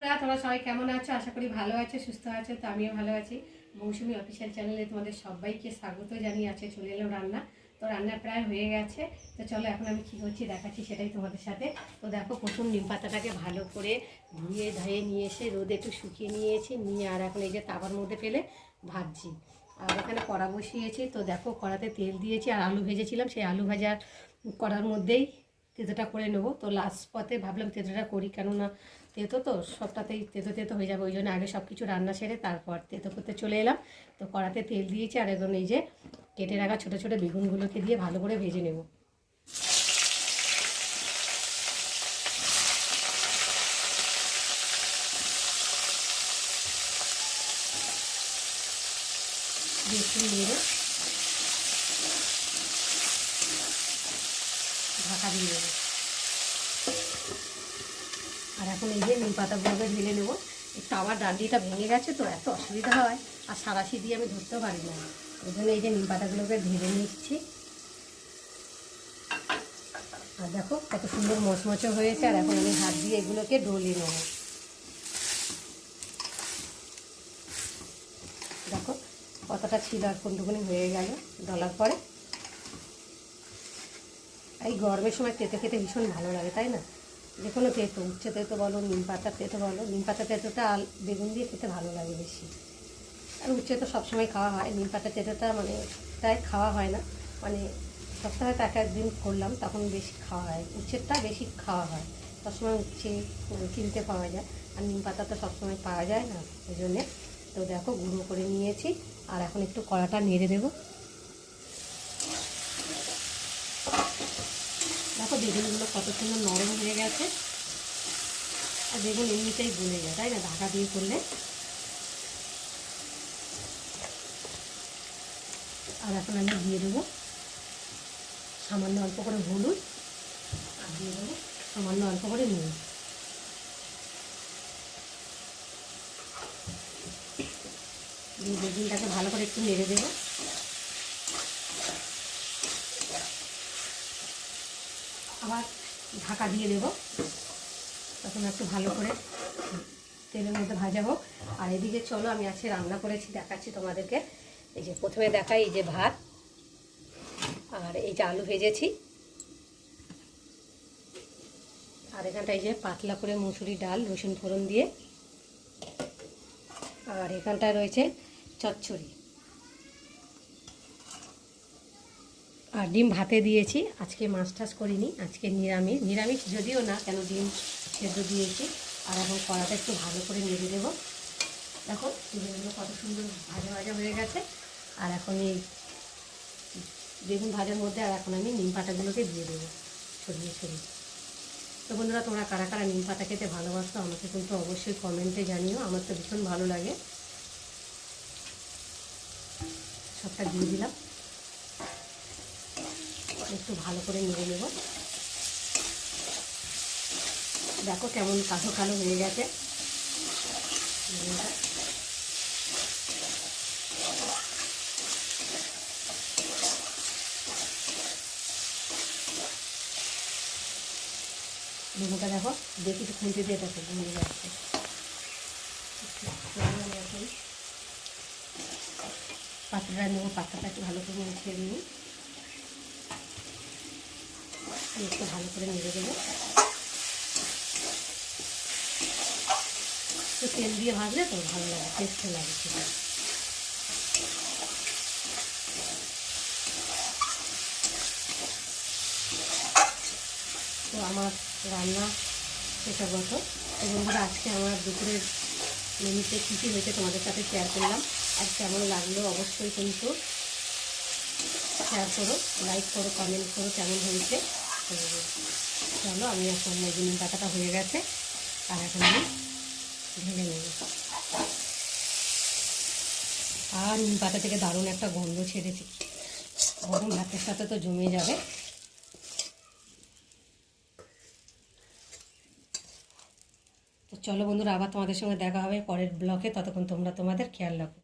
তোমরা সবাই কেমন আছো? আশা করি ভালো আছো, সুস্থ আছো। তো আমিও ভালো আছি। মৌসুমি অফিসিয়াল চ্যানেলে তোমাদের সবাইকে স্বাগত জানিয়ে আছে চলে এলাম রান্না। তো রান্না প্রায় হয়ে গেছে। তো চলো এখন আমি কী করছি দেখাচ্ছি, সেটাই তোমাদের সাথে। তো দেখো, প্রথম নিম পাতাটাকে ভালো করে ধুয়ে ধুয়ে নিয়ে এসে রোদে একটু শুকিয়ে নিয়েছি, নিয়ে আর এখন এই যে তাওয়ার মধ্যে ফেলে ভাজছি। আর এখানে কড়া বসিয়েছি। তো দেখো, কড়াতে তেল দিয়েছি আর আলু ভেজেছিলাম, সেই আলু ভাজার কড়ার মধ্যেই তেঁতোটা করে নেবো। তো লাস্ট পথে ভাবলাম তেঁতোটা করি, কেননা তেতো তো সবটাতেই তেতো তেতো হয়ে যাবে, ওই জন্য আগে সব কিছু রান্না সেরে তারপর তেতো করতে চলে এলাম। তো কড়াতে তেল দিয়েছি আর এখন এই যে কেটে রাখা ছোটো ছোটো বেগুনগুলোকে দিয়ে ভালো করে ভেজে নেব। বেগুন দিয়ে ঢাকা দিয়ে দেবো। আর এখন এই যে নিম পাতাগুলোকে ঢেলে নেবো। এই তাওয়ার ডান্ডিটা ভেঙে গেছে, তো এত অসুবিধা হয়, আর সারাশি দিয়ে আমি ধরতেও পারি না। ওই জন্য এই যে নিম পাতাগুলোকে ঢেলে নিচ্ছি। আর দেখো কত সুন্দর মচমচে হয়েছে। আর এখন আমি হাত দিয়ে এগুলোকে ডলে নেব। দেখো কতটা ছিল আর কোনটুকুনি হয়ে গেল ডলার পরে। এই গরমের সময় তেতো খেতে ভীষণ ভালো লাগে, তাই না? যে কোনো তেতো, উচ্ছে তেতো বলো, নিম পাতার তেতো বলো, নিম পাতা তেতোটা বেগুন দিয়ে খেতে ভালো লাগে বেশি। আর উচ্ছে তো সবসময় খাওয়া হয়, নিম পাতা তেতোটা মানে প্রায় খাওয়া হয় না, মানে সপ্তাহে তো এক একদিন করলাম তখন বেশি খাওয়া হয়, উচ্ছেরটা বেশি খাওয়া হয়। সবসময় উচ্ছে কিনতে পাওয়া যায়, আর নিম পাতা তো সবসময় পাওয়া যায় না, ওই জন্যে। তো দেখো গুঁড়ো করে নিয়েছি। আর এখন একটু কড়াটা নেড়ে দেবো। দেখো বেগুনগুলো কত সুন্দর নরম হয়ে গেছে। আর বেগুন এমনিতেই গলে যায়, তাই না, ঢাকা দিয়ে করলে। আর এখন আমি দিয়ে দেবো সামান্য অল্প করে হলুদ, আর দিয়ে দেবো সামান্য অল্প করে নুন। দিয়ে বেগুনটাকে ভালো করে একটু নেড়ে দেবো। আবার ঢাকা দিয়ে দেবো, তখন একটু ভালো করে তেলের মধ্যে ভাজা হোক। আর এদিকে চলো, আমি আজকে রান্না করেছি দেখাচ্ছি তোমাদেরকে। এই যে প্রথমে দেখাই, এই যে ভাত, আর এই যে আলু ভেজেছি, আর এখানটা এই যে পাতলা করে মুসুরি ডাল রসুন ফোড়ন দিয়ে, আর এখানটায় রয়েছে চচ্চড়ি, আর ডিম ভাতে দিয়েছি। আজকে মাছ টাছ করিনি, আজকে নিরামিষ। নিরামিষ যদিও না, কেন ডিম সেদ্ধ দিয়েছি। আর এখন কড়াটা একটু ভালো করে নেড়ে দেবো। দেখো বেগুনগুলো কত সুন্দর ভাজা ভাজা হয়ে গেছে। আর এখন এই বেগুন ভাজার মধ্যে আর এখন আমি নিম পাতাগুলোকে দিয়ে দেবো ছড়িয়ে ছড়িয়ে। তো বন্ধুরা, তোমরা কারা কারা নিম পাতা খেতে ভালোবাসো আমাকে কিন্তু অবশ্যই কমেন্টে জানিও, আমার তো ভীষণ ভালো লাগে। সবটা দিয়ে দিলাম, একটু ভালো করে নেড়ে নেব। দেখো কেমন কালো কালো হয়ে গেছে। বেগুনটা দেখো দেখি একটু খুঁজে দিয়ে দেখো ভেঙে যাচ্ছে। আমি এখন পাত্রটা নেবো, পাত্রটা একটু ভালো করে মুছিয়ে নিই, একটু ভালো করে নেড়ে দেবো। তো তেল দিয়ে ভাজলে তো ভালো লাগে, টেস্ট লাগে সেটা। তো আমার রান্না পেশাগত। তো বন্ধুরা, আজকে আমার দুপুরের মেনুতে কী কী হয়েছে তোমাদের সাথে শেয়ার করলাম। আর কেমন লাগলো অবশ্যই কিন্তু শেয়ার করো, লাইক করো, কমেন্ট করো কেমন হয়েছে। তো চলো, আমি এখন নিম পাতাটা হয়ে গেছে, আর এখন আমি ঢেলে নেব। আর নিম পাতা থেকে দারুণ একটা গন্ধ ছেড়েছে, গরম ভাতের সাথে তো জমে যাবে। তো চলো বন্ধুরা, আবার তোমাদের সঙ্গে দেখা হবে পরের ব্লগে। ততক্ষণ তোমরা তোমাদের খেয়াল রাখো।